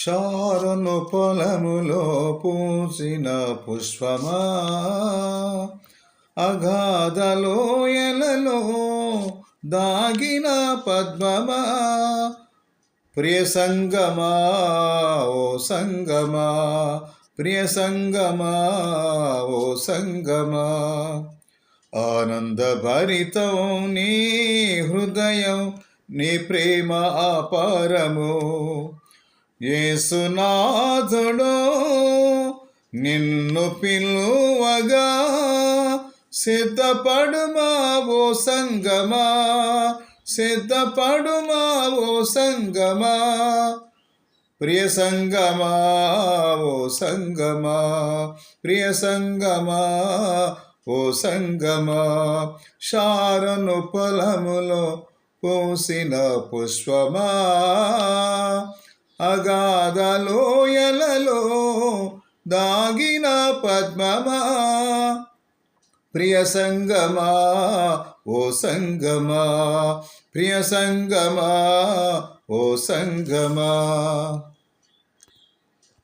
Sharon పొలములో పూసిన పుష్పమా, అగాధ లోయలలో దాగిన పద్మమా, ప్రియ సంగమా ఓ సంగమా, ప్రియ సంగమా ఓ సంగమా, ఆనందభరితం నీ హృదయం, నీ ప్రేమ అపారము. యేసునాథుడు నిన్ను పిలువగా సిద్ధపడుమా ఓ సంగమా, సిద్ధపడుమా ఓ సంగమా, ప్రియ సంగమా ఓ సంగమా, ప్రియ సంగమా ఓ సంగమా, షారోను పొలములో పూసిన పుష్పమా, అగాధ లోయలలో దాగిన పద్మమా, ప్రియ సంగమా ఓ సంగమా, ప్రియ సంగమా ఓ సంగమా.